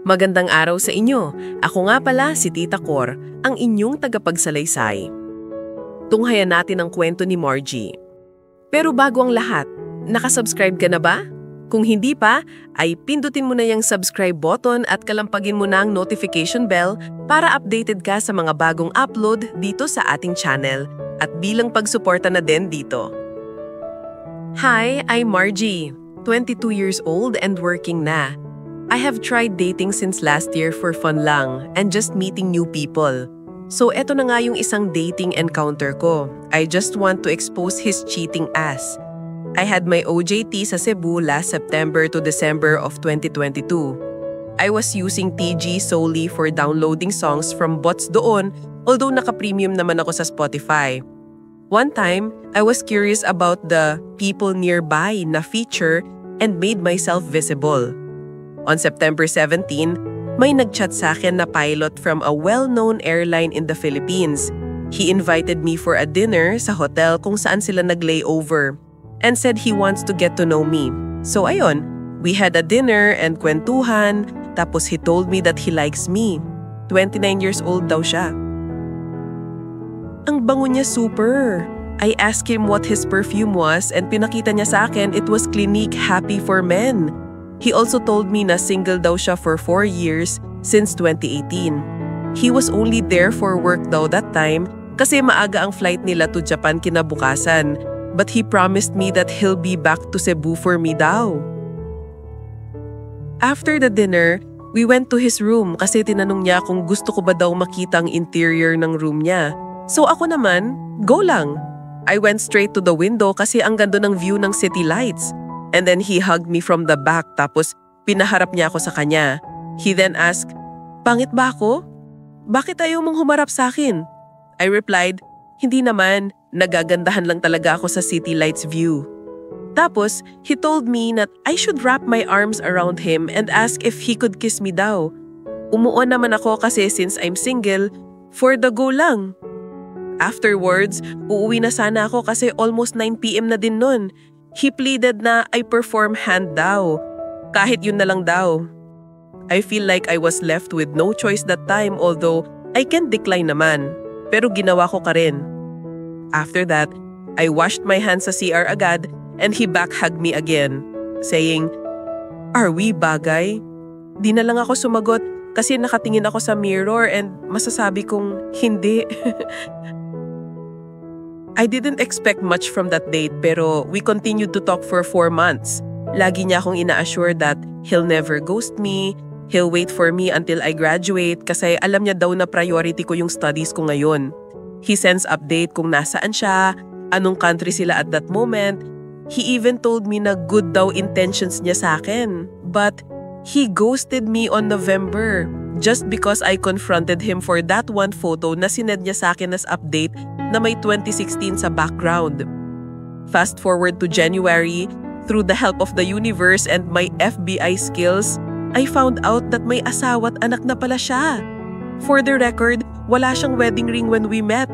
Magandang araw sa inyo. Ako nga pala si Tita Cor, ang inyong tagapagsalaysay. Tunghayan natin ang kwento ni Margie. Pero bago ang lahat, nakasubscribe ka na ba? Kung hindi pa, ay pindutin mo na yung subscribe button at kalampagin mo na ang notification bell para updated ka sa mga bagong upload dito sa ating channel at bilang pagsuporta na din dito. Hi, I'm Margie, 22 years old and working na. I have tried dating since last year for fun lang and just meeting new people. So eto na nga yung isang dating encounter ko. I just want to expose his cheating ass. I had my OJT sa Cebu last September to December of 2022. I was using TG solely for downloading songs from bots doon, although naka-premium naman ako sa Spotify. One time, I was curious about the people nearby na feature and made myself visible. On September 17, may nagchat sa akin na pilot from a well-known airline in the Philippines. He invited me for a dinner sa hotel kung saan sila nag-layover and said he wants to get to know me. So ayun, we had a dinner and kwentuhan, tapos he told me that he likes me. 29 years old daw siya. Ang bango niya super. I asked him what his perfume was and pinakita niya sa akin it was Clinique Happy for Men. He also told me na single daw siya for 4 years since 2018. He was only there for work daw that time kasi maaga ang flight nila to Japan kinabukasan. But he promised me that he'll be back to Cebu for me daw. After the dinner, we went to his room kasi tinanong niya kung gusto ko ba daw makita ang interior ng room niya. So ako naman, go lang. I went straight to the window kasi ang ganda ng view ng city lights. And then he hugged me from the back tapos pinaharap niya ako sa kanya. He then asked, "Pangit ba ako? Bakit ayaw mong humarap sa akin?" I replied, "Hindi naman, nagagandahan lang talaga ako sa city lights view." Tapos, he told me that I should wrap my arms around him and ask if he could kiss me daw. Umuon naman ako kasi since I'm single, for the go lang. Afterwards, uuwi na sana ako kasi almost 9 PM na din nun. He pleaded na I perform hand daw. Kahit yun na lang daw. I feel like I was left with no choice that time although I can decline naman. Pero ginawa ko ka rin. After that, I washed my hands sa CR agad and he backhugged me again, saying, "Are we bagay?" Di na lang ako sumagot kasi nakatingin ako sa mirror and masasabi kong hindi. I didn't expect much from that date pero we continued to talk for 4 months. Lagi niya akong ina-assure that he'll never ghost me, he'll wait for me until I graduate kasi alam niya daw na priority ko yung studies ko ngayon. He sends update kung nasaan siya, anong country sila at that moment. He even told me na good daw intentions niya sa akin. But he ghosted me on November just because I confronted him for that one photo na sinend niya sa akin as update na may 2016 sa background. Fast forward to January, through the help of the universe and my FBI skills, I found out that may asawa at anak na pala siya. For the record, wala siyang wedding ring when we met.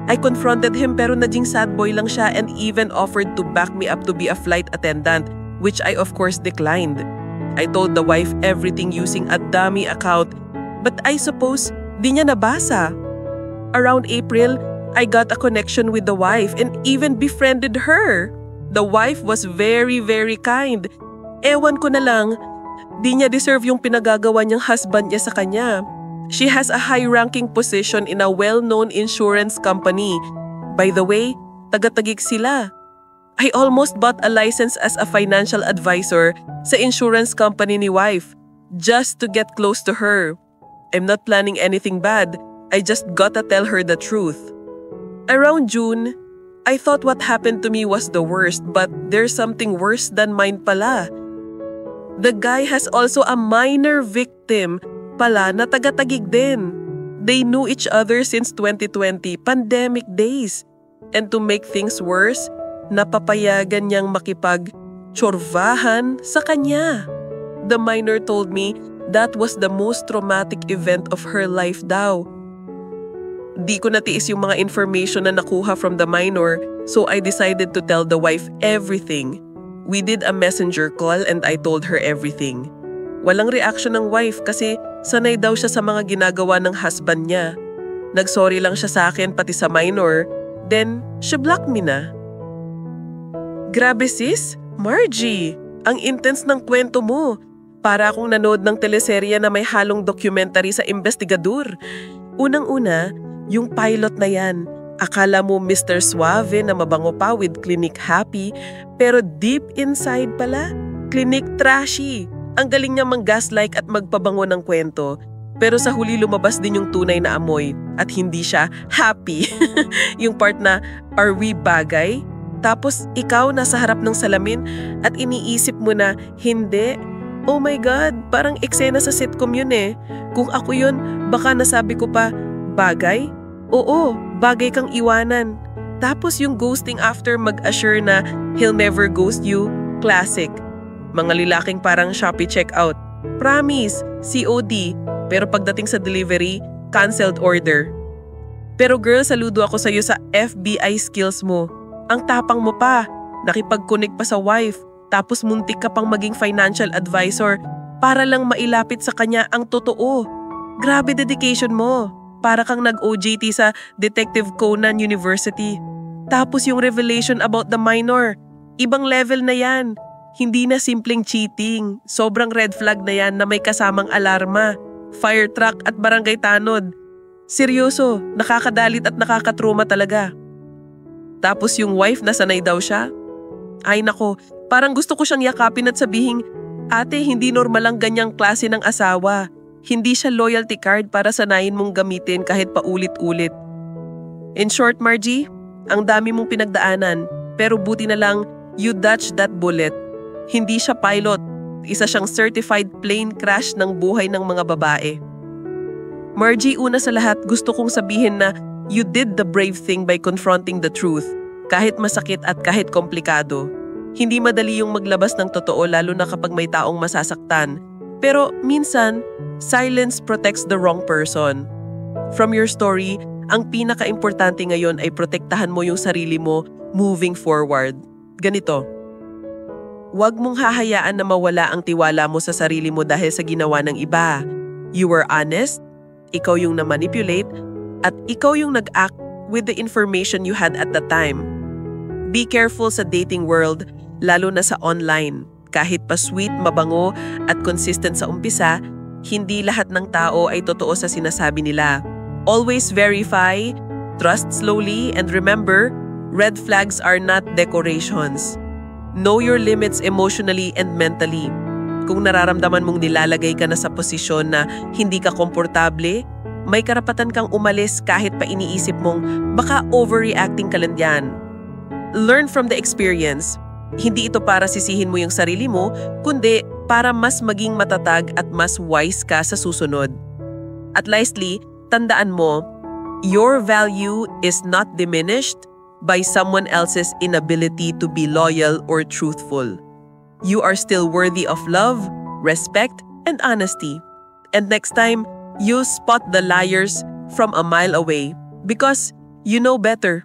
I confronted him pero naging sad boy lang siya and even offered to back me up to be a flight attendant, which I of course declined. I told the wife everything using a dummy account, but I suppose di niya nabasa. Around April, I got a connection with the wife and even befriended her. The wife was very, very kind. Ewan ko na lang, di niya deserve yung pinagagawa niyang husband niya sa kanya. She has a high-ranking position in a well-known insurance company. By the way, taga-Taguig sila. I almost bought a license as a financial advisor sa insurance company ni wife, just to get close to her. I'm not planning anything bad. I just gotta tell her the truth. Around June, I thought what happened to me was the worst, but there's something worse than mine pala. The guy has also a minor victim pala na taga-Taguig din. They knew each other since 2020, pandemic days. And to make things worse, napapayagan niyang makipag-tsorvahan sa kanya. The minor told me that was the most traumatic event of her life daw. Di ko natiis yung mga information na nakuha from the minor, so I decided to tell the wife everything. We did a messenger call and I told her everything. Walang reaction ng wife kasi sanay daw siya sa mga ginagawa ng husband niya. Nagsorry lang siya sa akin pati sa minor, then she blocked me na. Grabe sis, Margie, ang intense ng kwento mo. Para akong nanood ng teleserye na may halong documentary sa investigador. Unang-una, yung pilot na yan. Akala mo Mr. Suave na mabango pa with clinic happy, pero deep inside pala, clinic trashy. Ang galing niya mang-gaslight at magpabango ng kwento. Pero sa huli lumabas din yung tunay na amoy at hindi siya happy. Yung part na, are we bagay? Tapos ikaw nasa harap ng salamin at iniisip mo na, hindi. Oh my God, parang eksena sa sitcom yun eh. Kung ako yun, baka nasabi ko pa, bagay? Oo, bagay kang iwanan. Tapos yung ghosting after mag-assure na he'll never ghost you, classic. Mga lalaking parang Shopee checkout. Promise, COD. Pero pagdating sa delivery, canceled order. Pero girl, saludo ako sa'yo sa FBI skills mo. Ang tapang mo pa, nakipag-connect pa sa wife. Tapos muntik ka pang maging financial advisor para lang mailapit sa kanya ang totoo. Grabe dedication mo. Para kang nag-OJT sa Detective Conan University. Tapos yung revelation about the minor. Ibang level na yan. Hindi na simpleng cheating. Sobrang red flag na yan na may kasamang alarma, fire truck at barangay tanod. Seryoso, nakakadalit at nakakatruma talaga. Tapos yung wife na sanay daw siya. Ay nako, parang gusto ko siyang yakapin at sabihin, ate, hindi normal ang ganyang klase ng asawa. Hindi siya loyalty card para sanayin mong gamitin kahit paulit-ulit. In short, Margie, ang dami mong pinagdaanan, pero buti na lang, you dodged that bullet. Hindi siya pilot, isa siyang certified plane crash ng buhay ng mga babae. Margie, una sa lahat, gusto kong sabihin na you did the brave thing by confronting the truth. Kahit masakit at kahit komplikado. Hindi madali yung maglabas ng totoo lalo na kapag may taong masasaktan. Pero minsan, silence protects the wrong person. From your story, ang pinaka-importante ngayon ay protektahan mo yung sarili mo moving forward. Ganito. Huwag mong hahayaan na mawala ang tiwala mo sa sarili mo dahil sa ginawa ng iba. You were honest, ikaw yung na-manipulate, at ikaw yung nag-act with the information you had at the time. Be careful sa dating world, lalo na sa online. Kahit pa sweet, mabango at consistent sa umpisa, hindi lahat ng tao ay totoo sa sinasabi nila. Always verify, trust slowly, and remember, red flags are not decorations. Know your limits emotionally and mentally. Kung nararamdaman mong nilalagay ka na sa posisyon na hindi ka komportable, may karapatan kang umalis kahit pa iniisip mong baka overreacting ka lang yan. Learn from the experience. Hindi ito para sisihin mo yung sarili mo, kundi para mas maging matatag at mas wise ka sa susunod. At lastly, tandaan mo, your value is not diminished by someone else's inability to be loyal or truthful. You are still worthy of love, respect, and honesty. And next time, you spot the liars from a mile away because you know better.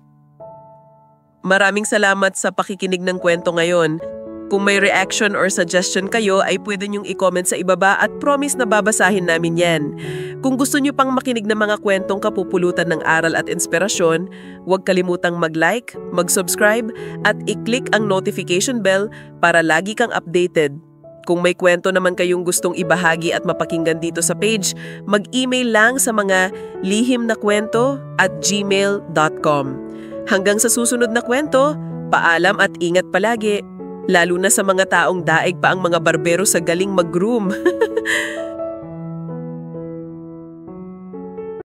Maraming salamat sa pakikinig ng kwento ngayon. Kung may reaction or suggestion kayo ay pwede niyong i-comment sa ibaba at promise na babasahin namin yan. Kung gusto niyo pang makinig ng mga kwentong kapupulutan ng aral at inspirasyon, huwag kalimutang mag-like, mag-subscribe at i-click ang notification bell para lagi kang updated. Kung may kwento naman kayong gustong ibahagi at mapakinggan dito sa page, mag-email lang sa mga lihimnakwento@gmail.com. Hanggang sa susunod na kwento, paalam at ingat palagi. Lalo na sa mga taong daig pa ang mga barbero sa galing mag-groom.